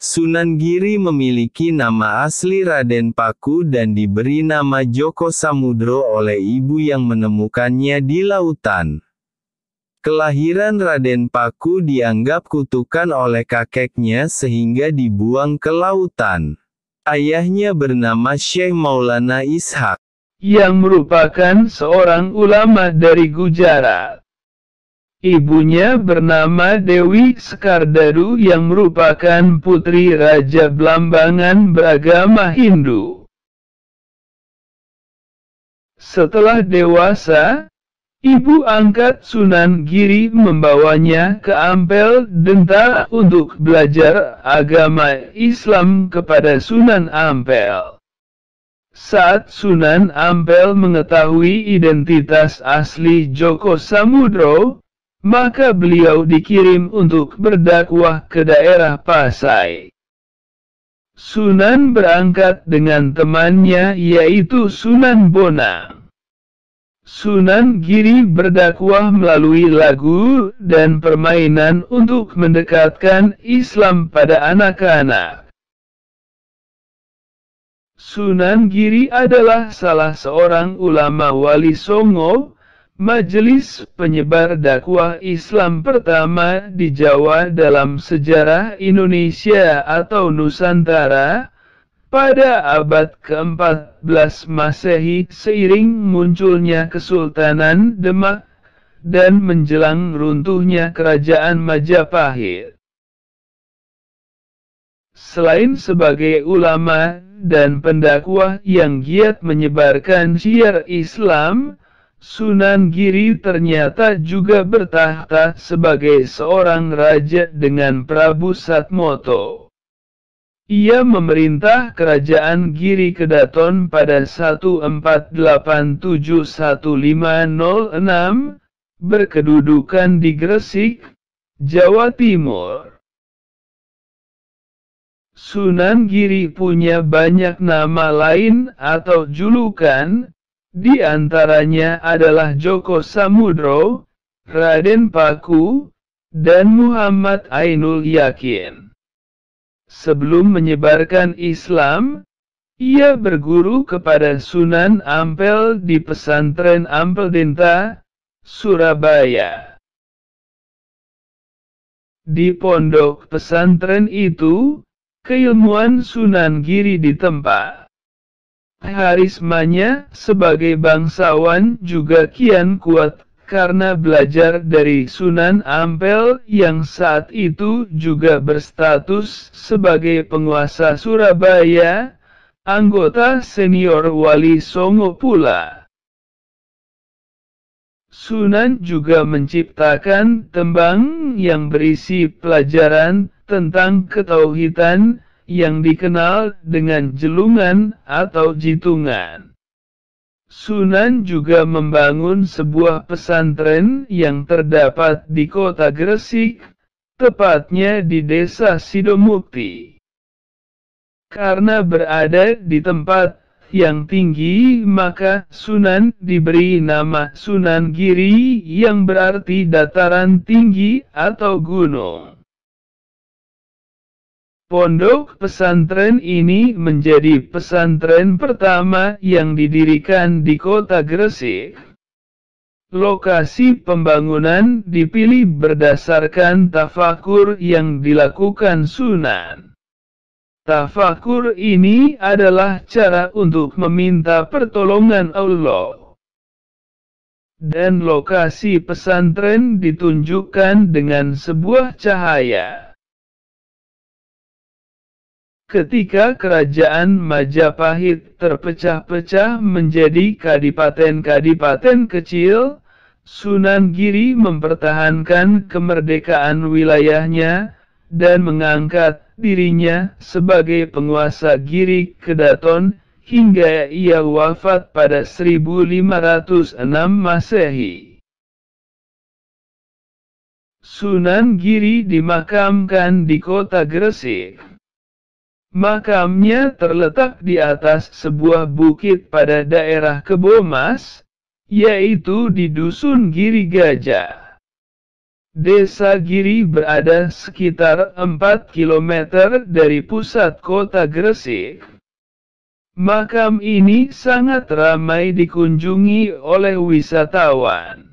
Sunan Giri memiliki nama asli Raden Paku dan diberi nama Joko Samudro oleh ibu yang menemukannya di lautan. Kelahiran Raden Paku dianggap kutukan oleh kakeknya sehingga dibuang ke lautan. Ayahnya bernama Syekh Maulana Ishak, yang merupakan seorang ulama dari Gujarat. Ibunya bernama Dewi Sekardadu yang merupakan putri Raja Blambangan beragama Hindu. Setelah dewasa, ibu angkat Sunan Giri membawanya ke Ampel Denta untuk belajar agama Islam kepada Sunan Ampel. Saat Sunan Ampel mengetahui identitas asli Joko Samudro, maka beliau dikirim untuk berdakwah ke daerah Pasai. Sunan berangkat dengan temannya yaitu Sunan Bonang. Sunan Giri berdakwah melalui lagu dan permainan untuk mendekatkan Islam pada anak-anak. Sunan Giri adalah salah seorang ulama Wali Songo, majelis penyebar dakwah Islam pertama di Jawa dalam sejarah Indonesia atau Nusantara, pada abad ke-14 Masehi seiring munculnya Kesultanan Demak dan menjelang runtuhnya Kerajaan Majapahit. Selain sebagai ulama dan pendakwah yang giat menyebarkan syiar Islam, Sunan Giri ternyata juga bertahta sebagai seorang raja dengan Prabu Satmoto. Ia memerintah kerajaan Giri Kedaton pada 1487-1506, berkedudukan di Gresik, Jawa Timur. Sunan Giri punya banyak nama lain atau julukan, di antaranya adalah Joko Samudro, Raden Paku, dan Muhammad Ainul Yakin. Sebelum menyebarkan Islam, ia berguru kepada Sunan Ampel di pesantren Ampel Denta, Surabaya. Di pondok pesantren itu, keilmuan Sunan Giri ditempa. Karismanya sebagai bangsawan juga kian kuat karena belajar dari Sunan Ampel yang saat itu juga berstatus sebagai penguasa Surabaya, anggota senior Wali Songo pula. Sunan juga menciptakan tembang yang berisi pelajaran tentang ketauhidan yang dikenal dengan jelungan atau jitungan. Sunan juga membangun sebuah pesantren yang terdapat di kota Gresik, tepatnya di desa Sidomukti. Karena berada di tempat yang tinggi, maka Sunan diberi nama Sunan Giri yang berarti dataran tinggi atau gunung. Pondok pesantren ini menjadi pesantren pertama yang didirikan di kota Gresik. Lokasi pembangunan dipilih berdasarkan tafakur yang dilakukan Sunan. Tafakur ini adalah cara untuk meminta pertolongan Allah. Dan lokasi pesantren ditunjukkan dengan sebuah cahaya. Ketika kerajaan Majapahit terpecah-pecah menjadi kadipaten-kadipaten kecil, Sunan Giri mempertahankan kemerdekaan wilayahnya dan mengangkat dirinya sebagai penguasa Giri Kedaton hingga ia wafat pada 1506 Masehi. Sunan Giri dimakamkan di kota Gresik. Makamnya terletak di atas sebuah bukit pada daerah Kebomas, yaitu di Dusun Giri Gajah. Desa Giri berada sekitar 4 km dari pusat kota Gresik. Makam ini sangat ramai dikunjungi oleh wisatawan.